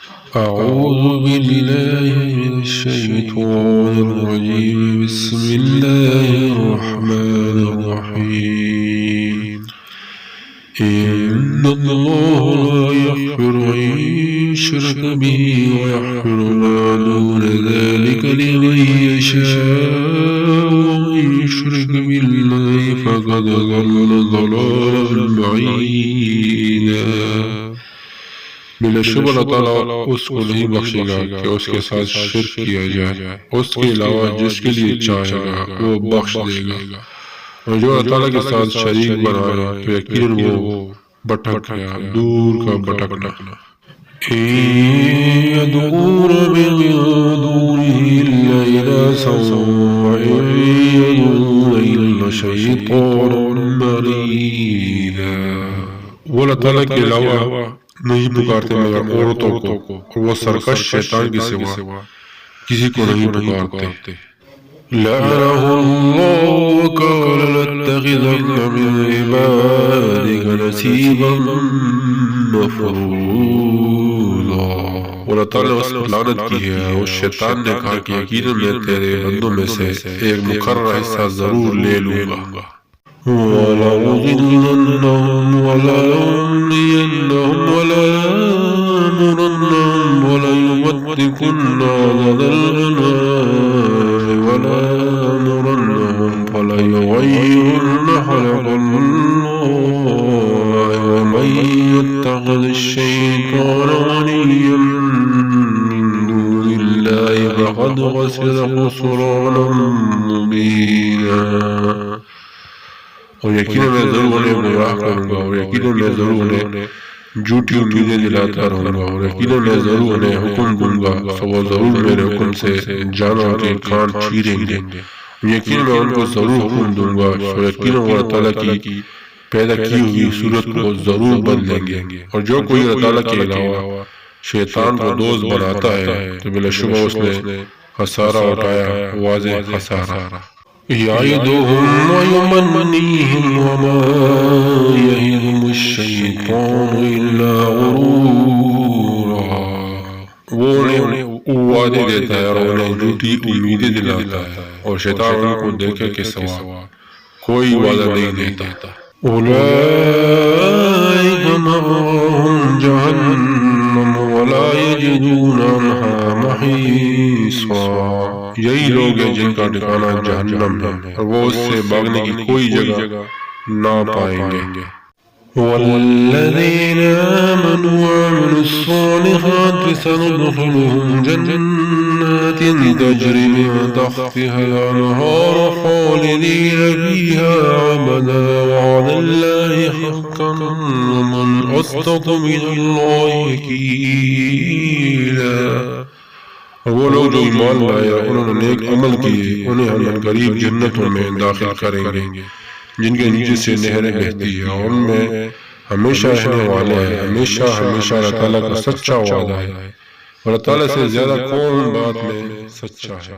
أعوذ بالله من الشيطان الرجيم. بسم الله الرحمن الرحيم. إن الله لا يغفر أن يشرك به ويغفر ما دون ذلك لمن يشاء، ومن يشرك بالله فقد ضل ضلالا بعيدا۔ بلا شبہ اللہ تعالیٰ اس کو نہیں بخشے گا کہ اس کے ساتھ شرک کیا جائے، اس کے علاوہ جس کے لیے چاہے گا وہ بخش دے گا، اور جو اللہ تعالیٰ کے ساتھ شریک بنائے تو یقیناً وہ بھٹک گیا، دور کا بھٹکنا۔ إن يدعون من دونه إلا إناثا وإن يدعون إلا شيطانا مريدا۔ وہ اللہ تعالیٰ کے علاوہ نہیں پکارتے مگر عورتوں کو، اور وہ سرکش شیطان کے سوا کسی کو نہیں پکارتے۔ لعنه الله وقال لاتخذن من عبادك نصيبا مفروضا۔ اللہ تعالیٰ نے اس پر لعنت کی ہے، اور شیطان نے کہا کہ یقیناً میں تیرے بندوں میں سے ایک مقررہ حصہ ضرور لے لوں گا۔ وَلَأُضِلَّنَّهُمْ وَلَأُمْنِيَنَّهُمْ وَلَآمُرَنَّهُمْ وَلَيُبَتِّكُنَّ آذَانَ الْأَنْعَامِ وَلَآمُرَنَّهُم فَلَيُغَيِّرُنَّ خَلْقَ اللَّهِ وَمَن يَتَّخِذِ الشَّيْطَانَ وَلِيًّا مِّن دُونِ اللَّهِ فَقَدْ خَسِرَ خُسْرَانًا مُّبِينًا۔ اور یقیناً میں ضرور انہیں گمراہ کروں گا، اور یقیناً میں ضرور انہیں جھوٹی امیدیں دلاتا رہوں گا، اور یقیناً میں ضرور انہیں حکم دوں گا تو وہ ضرور میرے حکم سے جانور کے کان چیریں گے، یقیناً میں ان کو ضرور حکم دوں گا، اور یقیناً وہ اللہ تعالیٰ کی پیدا کی ہوئی صورت کو ضرور بدلیں گے۔ اور جو کوئی اللہ تعالیٰ کے علاوہ شیطان کو دوست بناتا ہے تو بلا شبہ اس نے خسارہ اٹھایا، واضح خسارہ۔ يعدهم ويمنيهم وما يعدهم الشيطان إلا غرورا۔ وہ انہیں وعدے دیتا ہے اور انہیں جھوٹی امیدیں دلاتا ہے، اور شیطان ان کو دیکھے کے سوا کوئی وعدہ نہیں دیتا۔ أولئك مأواهم جہنم ولا يجدون عنها محيصا۔ یہی لوگ ہیں جن کا ٹھکانہ جہنم ہے، اور وہ اس سے بھاگنے کی کوئی جگہ نہ پائیں گے۔ والذین آمنوا وعملوا الصالحات سندخلهم جنات تجری من تحتها الأنهار خالدین فیها أبدا وعد اللہ حقا ومن أصدق من اللہ قیلا۔ وہ لوگ جو ایمان لائے اور انہوں نے نیک عمل کیے، انہیں ہم قریب جنتوں میں داخل کریں گے جن کے نیچے سے نہریں بہتی ہیں، اور ان میں ہمیشہ رہنے والے ہیں، ہمیشہ اللہ تعالیٰ کا سچا وعدہ ہے، اور اللہ تعالیٰ سے زیادہ کون بات میں سچا ہے۔